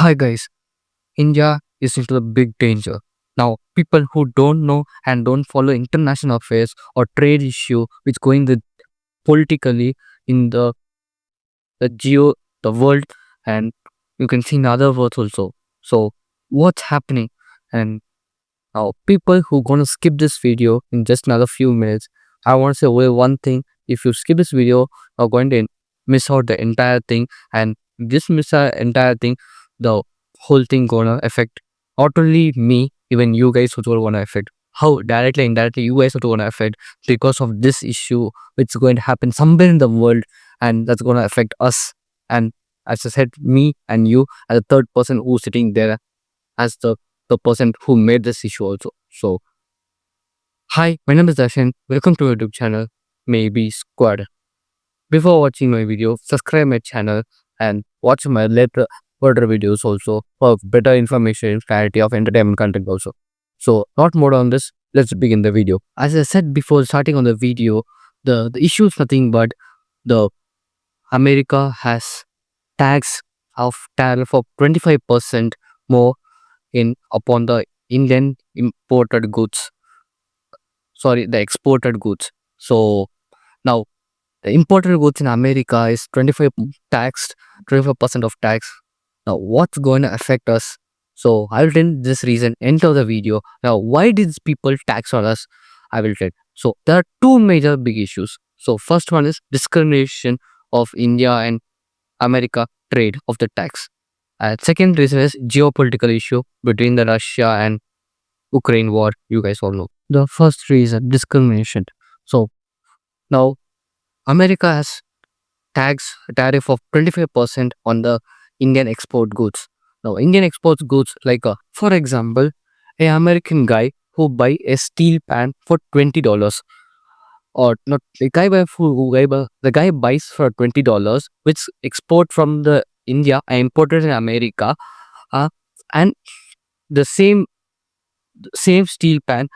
Hi guys, India is into the big danger. Now, people who don't know and don't follow international affairs or trade issue which going with politically in the world, and you can see in other words also. So what's happening? And now people who gonna skip this video in just another few minutes, I want to say only one thing. If you skip this video, you're going to miss out the entire thing, and this miss out entire thing, the whole thing gonna affect not only me, even you guys also gonna affect. How directly, indirectly, you guys also gonna affect because of this issue, which is going to happen somewhere in the world, and that's gonna affect us. And as I said, me and you as a third person who's sitting there as the person who made this issue also. So, hi, my name is Darshan. Welcome to my YouTube channel, Maybe Squad. Before watching my video, subscribe my channel and watch my later further videos also for better information, clarity of entertainment content also. So, not more on this. Let's begin the video. As I said before starting on the video, the issue is nothing but the America has tax of tariff of 25% more in upon the Indian imported goods, sorry, the exported goods. So now the imported goods in America is 25 taxed, 25% of tax. Now what's going to affect us? So I will tell this reason enter the video. Now why did people tax on us? I will tell. So there are two major big issues. So first one is discrimination of India and America trade of the tax. And second reason is geopolitical issue between the Russia and Ukraine war. You guys all know. The first reason discrimination. So now America has tax tariff of 25% on the Indian export goods. Now Indian export goods like for example, a American guy who buy a steel pan for $20, or not the guy buy the guy buys for $20, which export from the India and imported in America, uh, and the same steel pan,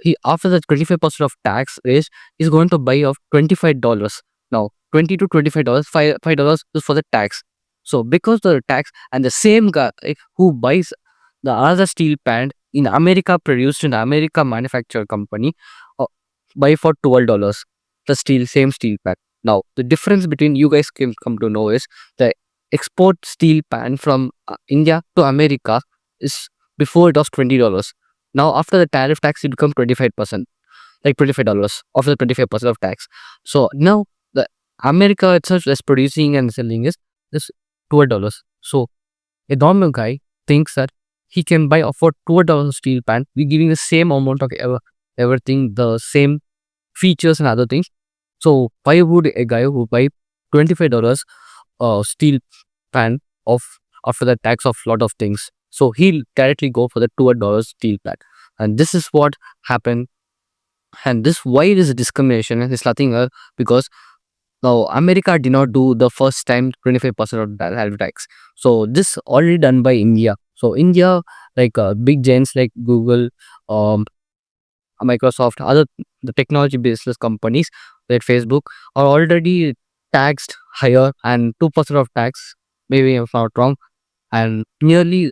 he after the 25% of tax is he's going to buy of $25. Now 20 to $25, $5 is for the tax. So because the tax, and the same guy who buys the other steel pan in America, produced in America manufacturer company, uh, buy for $12, the same steel pan. Now the difference between, you guys can come to know, is the export steel pan from India to America is, before it was $20. Now after the tariff tax, it becomes 25%, like $25 after the 25% of tax. So now the America itself is producing and selling is this $12. So a normal guy thinks that he can buy for $12 steel pan, we giving the same amount of everything, the same features and other things. So why would a guy who buy $25 steel pan of after the tax of lot of things, so he'll directly go for the $12 steel pan? And this is what happened. And this, why it is a discrimination, is nothing else because now America did not do the first time 25% of that tariff tax. So this already done by India. So India, like big giants like Google, um Microsoft, other the technology business companies like Facebook are already taxed higher, and 2% of tax, maybe if I'm not wrong, and nearly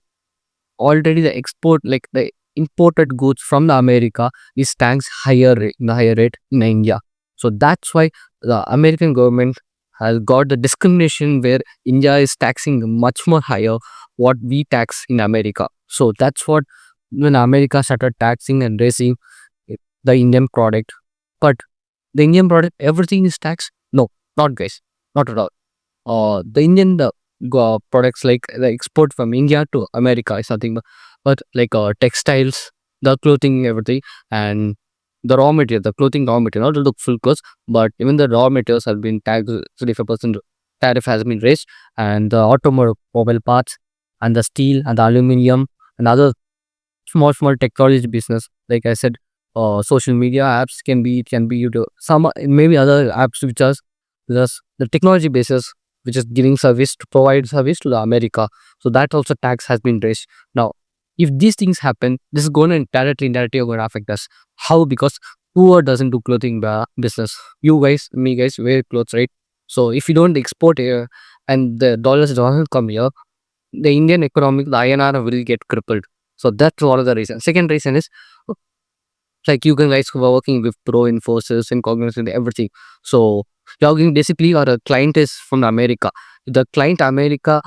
already the export, like the imported goods from the America is taxed higher rate, in a higher rate in India. So that's why the American government has got the discrimination where India is taxing much more higher what we tax in America. So that's what, when America started taxing and raising the Indian product. But the Indian product, everything is taxed? No, not guys, not at all. The Indian products, like the export from India to America, is nothing but like textiles, the clothing, everything, and the raw material, the clothing raw material, not the full clothes, but even the raw materials have been taxed. 35% tariff has been raised, and the automobile parts, and the steel, and the aluminum, and other small technology business. Like I said, social media apps can be YouTube, some maybe other apps which are just the technology basis, which is giving service to provide service to the America. So that also tax has been raised. Now, if these things happen, this is going to directly, indirectly going to affect us. How? Because poor doesn't do clothing business. You guys, me guys, wear clothes, right? So if you don't export here and the dollars doesn't come here, the Indian economy, the INR will get crippled. So that's one of the reasons. Second reason is like you guys who are working with Pro, Infosys, and Cognizant, everything. So you're working basically, or a client is from America. The client America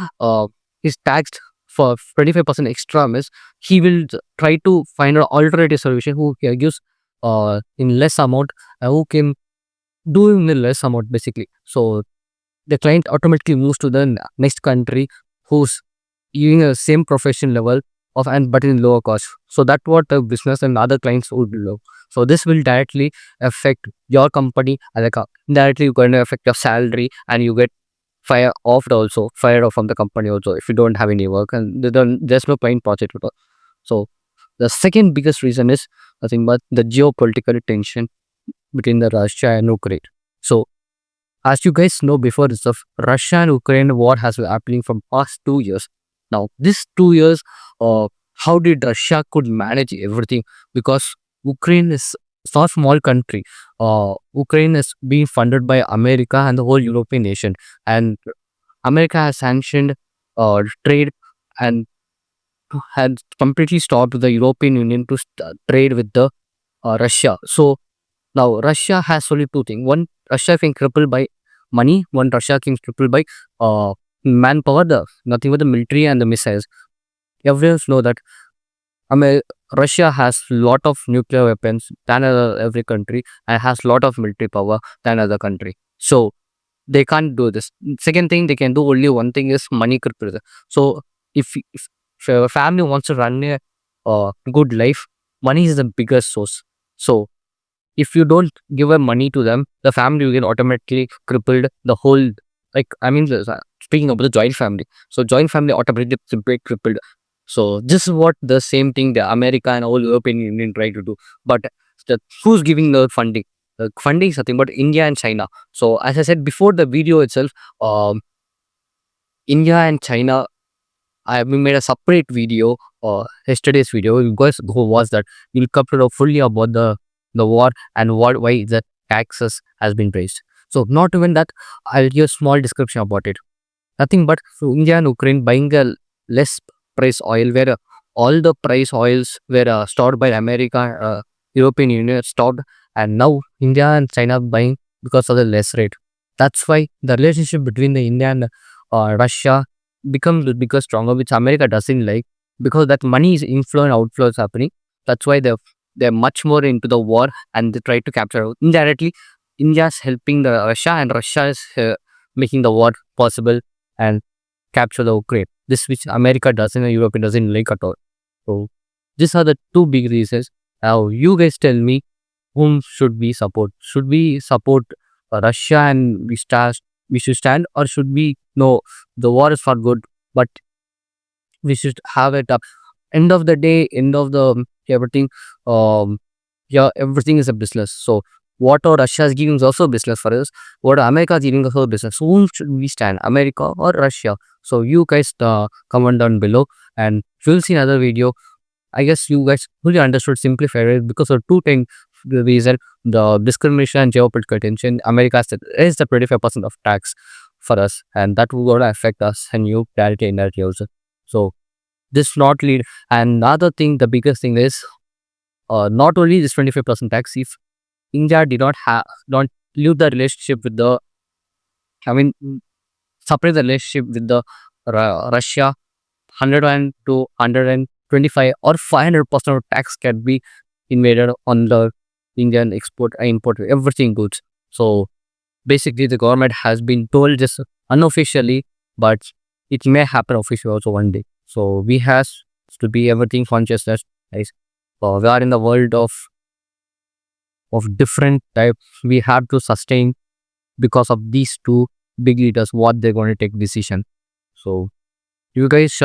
is taxed for 25% extra miss. He will try to find an alternative solution who gives in less amount, who can do in less amount basically. So the client automatically moves to the next country who's giving a same profession level of, and but in lower cost. So that's what the business and other clients would do. So this will directly affect your company, and like indirectly you're going to affect your salary, and you get fired off from the company also if you don't have any work, and there's no point project at all. So the second biggest reason is nothing but the geopolitical tension between the Russia and Ukraine. So as you guys know, before this, the Russia and Ukraine war has been happening from past 2 years. Now, this 2 years, how did Russia could manage everything? Because Ukraine is not a small country. Ukraine is being funded by America and the whole European nation, and America has sanctioned trade and had completely stopped the European Union to trade with the Russia. So now Russia has only two things. One, Russia can crippled by money. One, Russia can crippled by manpower. The nothing but the military and the missiles. Everyone know that Russia has lot of nuclear weapons than every country, and has lot of military power than other country. So they can't do this. Second thing, they can do only one thing is money cripple. So if a family wants to run a good life, money is the biggest source. So if you don't give a money to them, the family will get automatically crippled. The whole, like, I mean, speaking about the joint family, so joint family automatically get crippled. So this is what the same thing the America and all European Union try to do. But who's giving the funding? The funding is nothing but India and China. So as I said before the video itself, um, India and China, we made a separate video, yesterday's video. You guys go watch that. You'll cover fully about the war and why the taxes has been raised. So not even that, I'll give a small description about it. Nothing but India and Ukraine buying a less price oil, where all the price oils were stored by America, European Union stopped, and now India and China buying because of the less rate. That's why the relationship between the India and Russia becomes bigger stronger, which America doesn't like, because that money is inflow and outflow is happening. That's why they're much more into the war, and they try to capture indirectly. India is helping the Russia, and Russia is making the war possible and capture the Ukraine. This which America doesn't and Europe doesn't like at all. So these are the two big reasons. Now you guys tell me, whom should we support? Should we support Russia and we should stand, or should we no, the war is for good, but we should have it up. End of the day, end of the everything, um yeah, everything is a business. So what Russia is giving is also business for us. What America is giving is also business. So whom should we stand, America or Russia? So you guys comment down below, and we'll see another video. I guess you guys fully understood, simplified it, because of two things. The reason, the discrimination and geopolitical tension, America is the 25% of tax for us, and that will gonna affect us and you clarity in that also. So this not lead. And another thing, the biggest thing is not only this 25% tax. If India did not have, don't leave the relationship with the, I mean, separate the relationship with the Russia, 100 and to 125 or 500% of tax can be invaded on the Indian export, import, everything goods. So basically, the government has been told this unofficially, but it may happen officially also one day. So we has to be everything consciousness, guys. We are in the world of different types. We have to sustain because of these two big leaders, what they're going to take decision. So you guys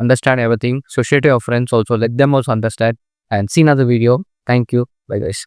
understand everything. So share to your friends also. Let them also understand. And see another video. Thank you. Bye guys.